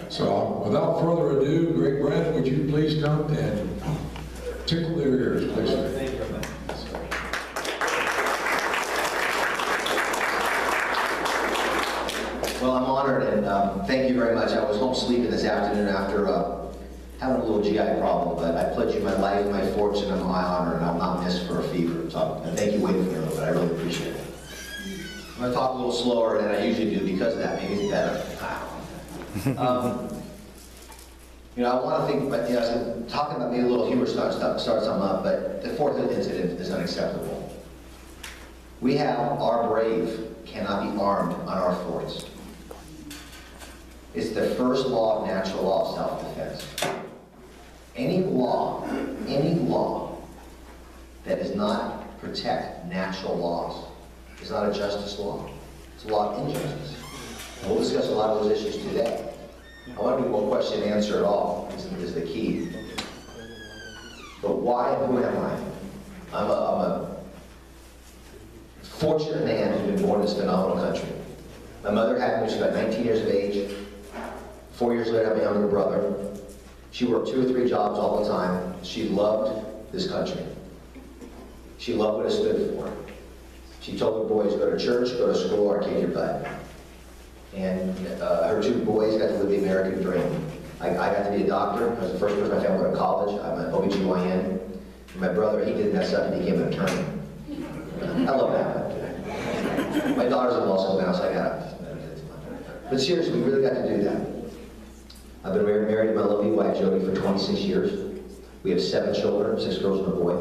So without further ado, Great Branch, would you please come and tickle their ears, please? Thank you very much. Well, I'm honored, and thank you very much. I was home sleeping this afternoon after having a little GI problem, but I pledge you my life, my fortune, and my honor, and I'll not miss for a fever. So I thank you waiting for me a little bit. I really appreciate it. I'm going to talk a little slower than I usually do because of that. Maybe it's better. You know, I want to think, but, you know, talking about maybe a little humor starts something up, but the fourth incident is unacceptable. We have our brave cannot be armed on our forts. It's the first law of natural law of self-defense. Any law that does not protect natural laws is not a justice law. It's a law of injustice. And we'll discuss a lot of those issues today. I want to do one question and answer at all is the key. But why and who am I? I'm a fortunate man who's been born in this phenomenal country. My mother had me when she was about 19 years of age. 4 years later, I had my younger brother. She worked 2 or 3 jobs all the time. She loved this country. She loved what it stood for. She told her boys, go to church, go to school, or kick your butt. And her 2 boys got to live the American dream. I got to be a doctor. I was the first person in my family to go to college. I'm an OBGYN. And my brother, he didn't mess up, he became an attorney. I love that. My daughter's in law school now, so I got it. But seriously, we really got to do that. I've been married to my lovely wife, Jody, for 26 years. We have 7 children, 6 girls and a boy.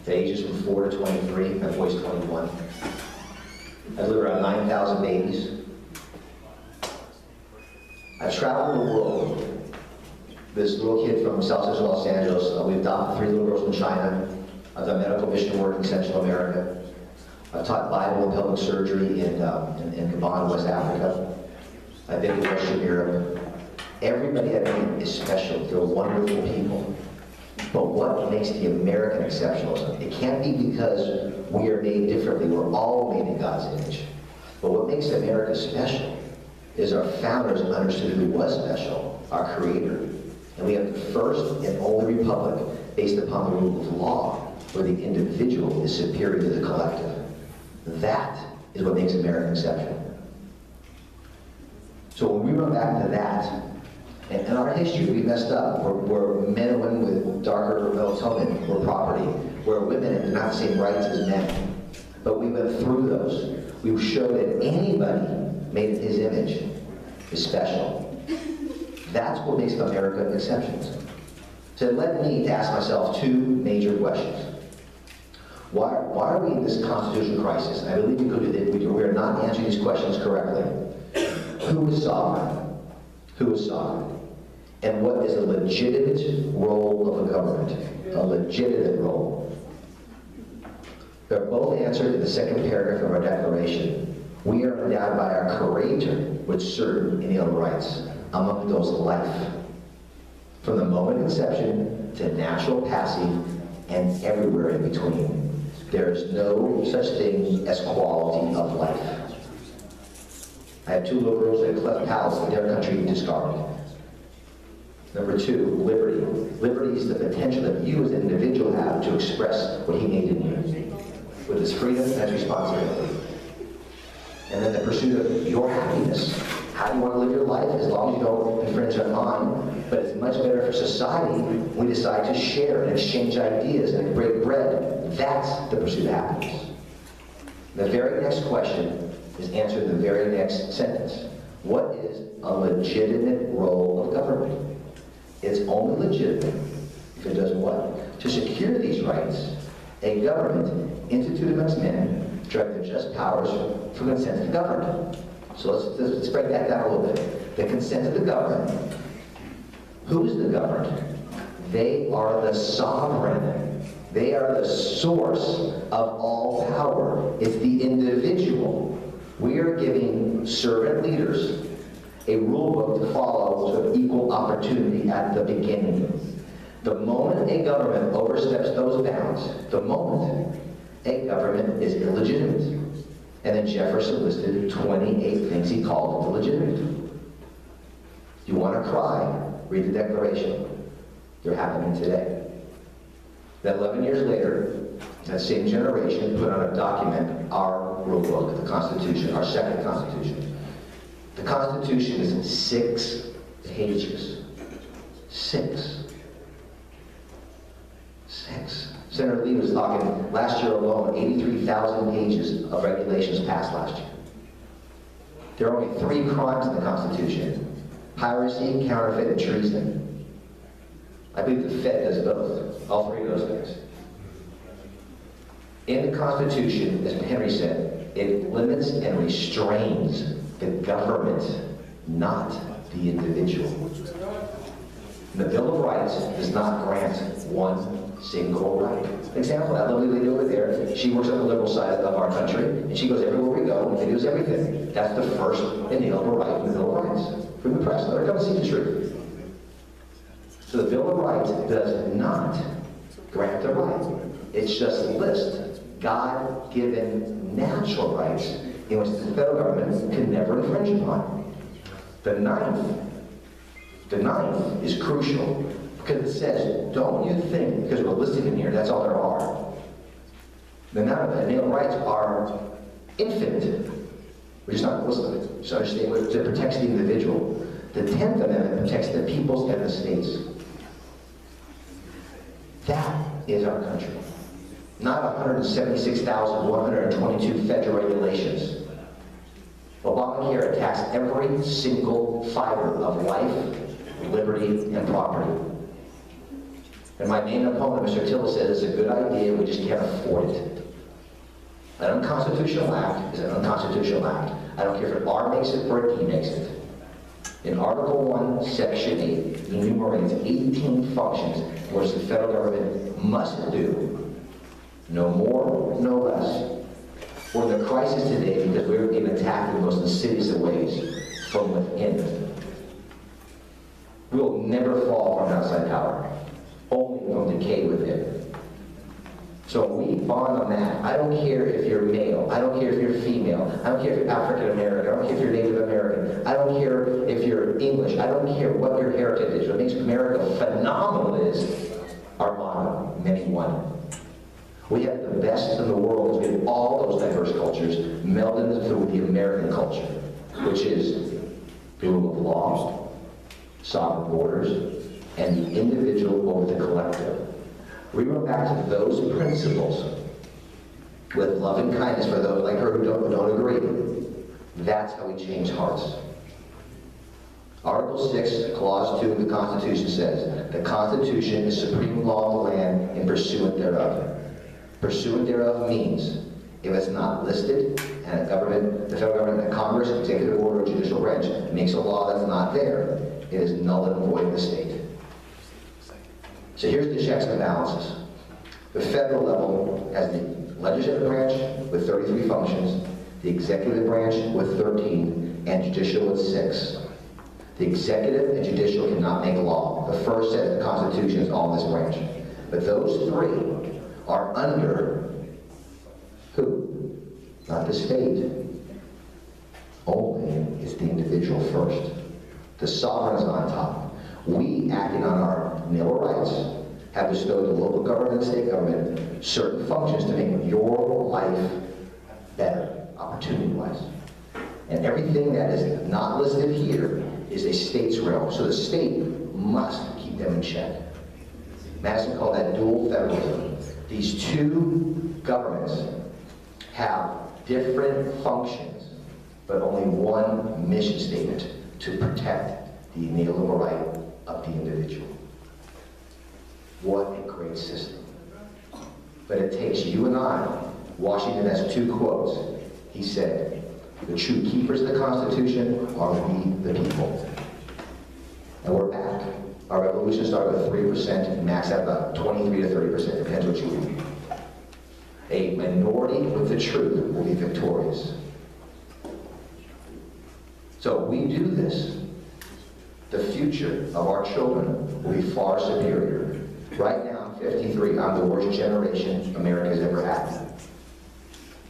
The ages from 4 to 23, my boy's 21. I've lived around 9,000 babies. I've traveled the world. This little kid from South Central Los Angeles, we've adopted 3 little girls from China. I've done medical mission work in Central America. I've taught Bible and pelvic surgery in Gabon, West Africa. I've been to Western Europe. Everybody I meet is special. They're wonderful people. But what makes the American exceptional? It can't be because we are made differently. We're all made in God's image. But what makes America special is our founders understood who was special, our Creator. And we have the first and only republic based upon the rule of law, where the individual is superior to the collective. That is what makes America exceptional. So when we run back to that, and in our history, we messed up. We're men and women with darker melatonin. We're property. We're women and not the same rights as men. But we went through those. We showed that anybody made in His image is special. That's what makes America exceptional. So it led me to ask myself 2 major questions. Why are we in this constitutional crisis? And I believe we are not answering these questions correctly. Who is sovereign? Who is sovereign? And what is a legitimate role of a government? A legitimate role. They're both answered in the 2nd paragraph of our Declaration. We are endowed by our Creator with certain inalienable rights, among those life. From the moment of conception to natural passing and everywhere in between. There is no such thing as quality of life. I have 2 little girls that have cleft palates in their country discarded. Number 2, liberty. Liberty is the potential that you as an individual have to express what He made in you, with its freedom and its responsibility. And then the pursuit of your happiness. How do you want to live your life as long as you don't infringe on mine? But it's much better for society when we decide to share and exchange ideas and break bread. That's the pursuit of happiness. The very next question is answered in the very next sentence. What is a legitimate role of government? It's only legitimate if it does what? To secure these rights, a government instituted amongst men, direct their just powers for consent of the governed. So let's break that down a little bit. The consent of the governed. Who is the governed? They are the sovereign. They are the source of all power. It's the individual. We are giving servant leaders a rule book to follow of equal opportunity at the beginning. The moment a government oversteps those bounds, the moment a government is illegitimate. And then Jefferson listed 28 things he called illegitimate. If you want to cry, read the Declaration. They're happening today. Then 11 years later, that same generation put on a document, our rule book, the Constitution, our second Constitution. The Constitution is 6 pages. 6. Senator Lee was talking, last year alone, 83,000 pages of regulations passed last year. There are only 3 crimes in the Constitution: piracy, counterfeit, and treason. I believe the Fed does both, all 3 of those things. In the Constitution, as Henry said, it limits and restrains the government, not the individual. The Bill of Rights does not grant one single right. Example, that lovely lady over there, she works on the liberal side of our country, and she goes everywhere we go, and she does everything. That's the first inalienable right in the Bill of Rights. From the press, let her come see the truth. So the Bill of Rights does not grant a right. It's just lists God-given natural rights in which the federal government can never infringe upon. The ninth is crucial because it says, don't you think, because we're listed in here, that's all there are. The inalienable rights are infinite. We're just not listed. So understand, it protects the individual. The 10th Amendment protects the peoples and the states. That is our country. Not 176,122 federal regulations. Obamacare attacks every single fiber of life, liberty, and property. And my main opponent, Mr. Tiller, says it's a good idea, we just can't afford it. An unconstitutional act is an unconstitutional act. I don't care if an R makes it or a D makes it. In Article 1, Section 8, enumerates 18 functions which the federal government must do. No more, no less. We're in the crisis today because we're being attacked in the most insidious of ways from within. We will never fall from outside power, only from decay within. So we bond on that. I don't care if you're male. I don't care if you're female. I don't care if you're African American. I don't care if you're Native American. I don't care if you're English. I don't care what your heritage is. What makes America phenomenal is our motto, many one. We have the best in the world because we have all those diverse cultures melded into the American culture, which is the rule of law, sovereign borders, and the individual over the collective. We went back to those principles with love and kindness for those like her who don't agree. That's how we change hearts. Article 6, Clause 2 of the Constitution says, the Constitution is supreme law of the land and pursuant thereof. Pursuant thereof means if it's not listed and a government, the federal government, the Congress, executive order, or judicial branch makes a law that's not there, it is null and void in the state. So here's the checks and balances. The federal level has the legislative branch with 33 functions, the executive branch with 13, and judicial with 6. The executive and judicial cannot make law. The first says the Constitution is all in this branch. But those 3 are under who? Not the state. Only it's the individual first. The sovereign is on top. We, acting on our inalienable rights, have bestowed the local government and state government certain functions to make your life better, opportunity-wise. And everything that is not listed here is a state's realm. So the state must keep them in check. Madison called that dual federalism. These 2 governments have different functions, but only one mission statement: to protect the inalienable right of the individual. What a great system. But it takes you and I. Washington has 2 quotes. He said, the true keepers of the Constitution are we, the people. And we're back. Our revolution started with 3% and maxed out about 23 to 30%, depends what you read. A minority with the truth will be victorious. So we do this. The future of our children will be far superior. Right now, I'm 53. I'm the worst generation America's ever had.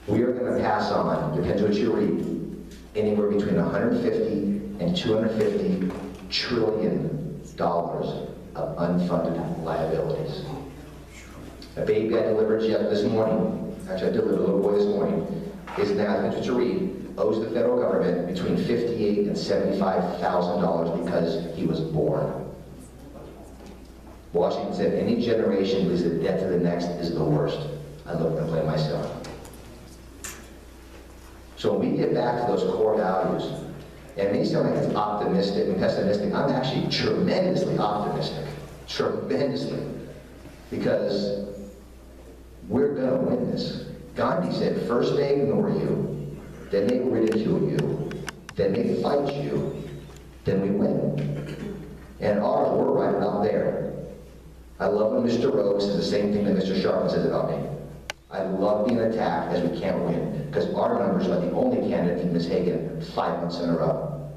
We are going to pass on, depends what you read, anywhere between 150 and 250 trillion of unfunded liabilities. A baby I delivered this morning, actually I delivered a little boy this morning, is now, to read, owes the federal government between $58,000 and $75,000 because he was born. Washington said, any generation leaves a debt to the next is the worst. I look and blame myself. So when we get back to those core values, and it may sound like it's optimistic and pessimistic, I'm actually tremendously optimistic. Tremendously. Because we're going to win this. Gandhi said, first they ignore you, then they ridicule you, then they fight you, then we win. And ours, we're right about there. I love when Mr. Rose says the same thing that Mr. Sharpton says about me. I love being attacked as we can't win, because our numbers are the only candidate in Ms. Hagan 5 months in a row.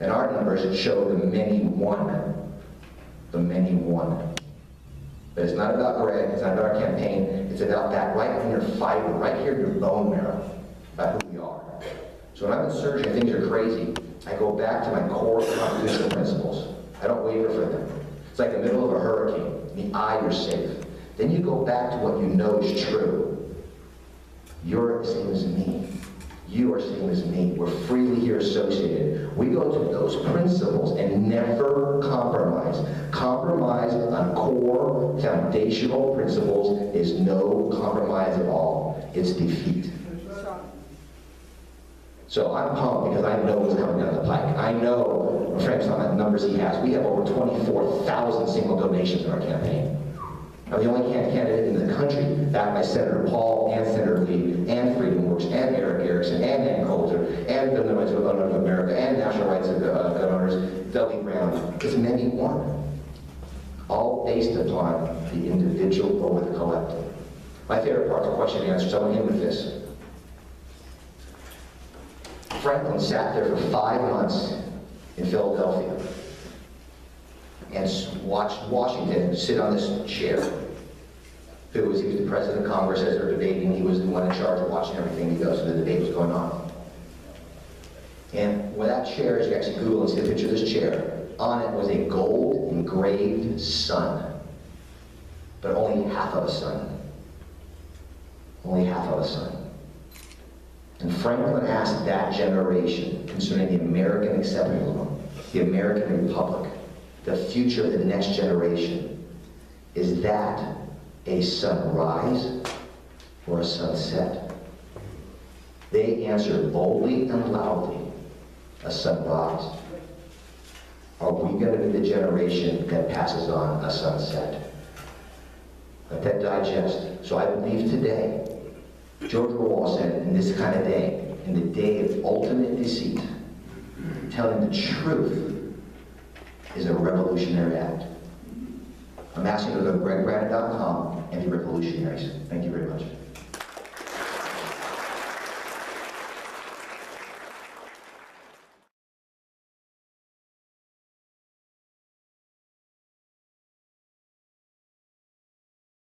And our numbers show the many won. The many won. But it's not about Greg, it's not about our campaign, it's about that right in your fiber, right here in your bone marrow, about who we are. So when I'm in surgery and things are crazy, I go back to my core constitutional principles. I don't waver from them. It's like the middle of a hurricane. In the eye, you're safe. Then you go back to what you know is true. You're the same as me. You are the same as me. We're freely here associated. We go to those principles and never compromise. Compromise on core foundational principles is no compromise at all. It's defeat. So I'm pumped because I know what's coming down the pike. I know, Frank's on the numbers he has. We have over 24,000 single donations in our campaign. I'm the only candidate in the country backed by Senator Paul and Senator Lee and Freedom Works and Eric Erickson and Dan Coulter and the Rights of America and National Rights of Gun Owners, Dudley Brown. Because many won. All based upon the individual over the collective. My favorite part of the question and answer, so I'm going to end with this. Franklin sat there for 5 months in Philadelphia and watched Washington sit on this chair. He was the president of Congress as they're debating. He was the one in charge of watching everything he does, so the debate was going on. And with that chair, as you actually Google and see a picture of this chair, on it was a gold engraved sun, but only half of a sun. Only half of a sun. And Franklin asked that generation concerning the American exceptionalism, the American Republic, the future of the next generation. Is that a sunrise or a sunset? They answered boldly and loudly, a sunrise. Are we going to be the generation that passes on a sunset? Let that digest. So I believe today, George Orwell said, in this kind of day, in the day of ultimate deceit, telling the truth is a revolutionary act. I'm asking you to go to gregbrannon.com and be revolutionaries. Thank you very much.